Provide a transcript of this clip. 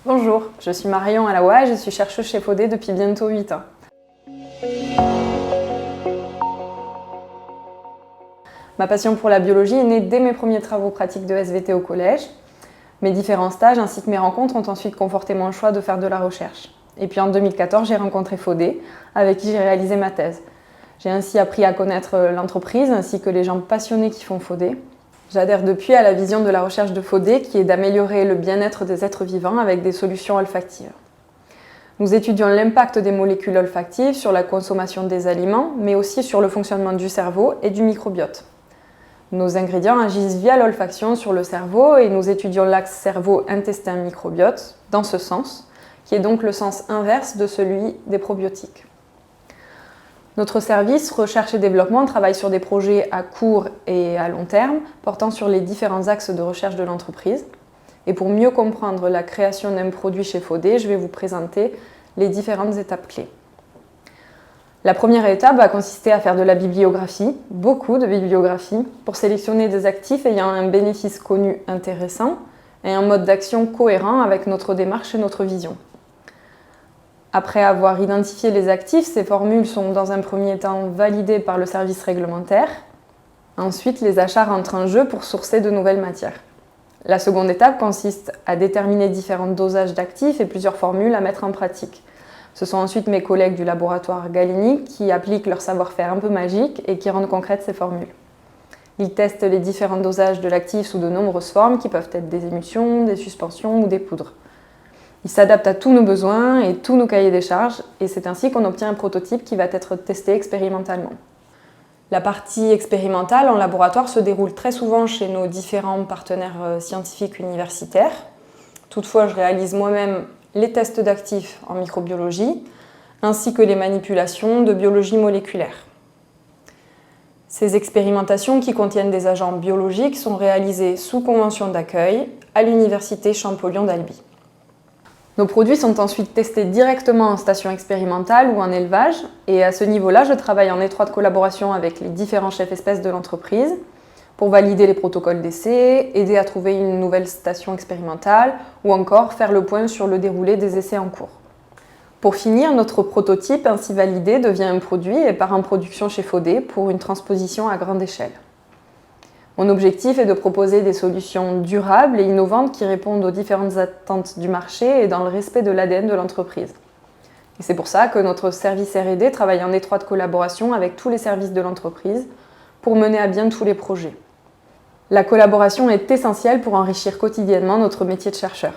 Bonjour, je suis Marion Alaoua et je suis chercheuse chez Fodé depuis bientôt 8 ans. Ma passion pour la biologie est née dès mes premiers travaux pratiques de SVT au collège. Mes différents stages ainsi que mes rencontres ont ensuite conforté mon choix de faire de la recherche. Et puis en 2014, j'ai rencontré Fodé, avec qui j'ai réalisé ma thèse. J'ai ainsi appris à connaître l'entreprise ainsi que les gens passionnés qui font Fodé. J'adhère depuis à la vision de la recherche de Fodé qui est d'améliorer le bien-être des êtres vivants avec des solutions olfactives. Nous étudions l'impact des molécules olfactives sur la consommation des aliments, mais aussi sur le fonctionnement du cerveau et du microbiote. Nos ingrédients agissent via l'olfaction sur le cerveau et nous étudions l'axe cerveau-intestin-microbiote dans ce sens, qui est donc le sens inverse de celui des probiotiques. Notre service Recherche et Développement travaille sur des projets à court et à long terme, portant sur les différents axes de recherche de l'entreprise. Et pour mieux comprendre la création d'un produit chez Fodé, je vais vous présenter les différentes étapes clés. La première étape va consister à faire de la bibliographie, beaucoup de bibliographie, pour sélectionner des actifs ayant un bénéfice connu intéressant et un mode d'action cohérent avec notre démarche et notre vision. Après avoir identifié les actifs, ces formules sont dans un premier temps validées par le service réglementaire. Ensuite, les achats rentrent en jeu pour sourcer de nouvelles matières. La seconde étape consiste à déterminer différents dosages d'actifs et plusieurs formules à mettre en pratique. Ce sont ensuite mes collègues du laboratoire Galini qui appliquent leur savoir-faire un peu magique et qui rendent concrètes ces formules. Ils testent les différents dosages de l'actif sous de nombreuses formes qui peuvent être des émulsions, des suspensions ou des poudres. Ils s'adaptent à tous nos besoins et tous nos cahiers des charges et c'est ainsi qu'on obtient un prototype qui va être testé expérimentalement. La partie expérimentale en laboratoire se déroule très souvent chez nos différents partenaires scientifiques universitaires. Toutefois, je réalise moi-même les tests d'actifs en microbiologie ainsi que les manipulations de biologie moléculaire. Ces expérimentations qui contiennent des agents biologiques sont réalisées sous convention d'accueil à l'université Champollion-d'Albi. Nos produits sont ensuite testés directement en station expérimentale ou en élevage et à ce niveau-là, je travaille en étroite collaboration avec les différents chefs espèces de l'entreprise pour valider les protocoles d'essai, aider à trouver une nouvelle station expérimentale ou encore faire le point sur le déroulé des essais en cours. Pour finir, notre prototype ainsi validé devient un produit et part en production chez Fodé pour une transposition à grande échelle. Mon objectif est de proposer des solutions durables et innovantes qui répondent aux différentes attentes du marché et dans le respect de l'ADN de l'entreprise. Et c'est pour ça que notre service R&D travaille en étroite collaboration avec tous les services de l'entreprise pour mener à bien tous les projets. La collaboration est essentielle pour enrichir quotidiennement notre métier de chercheur.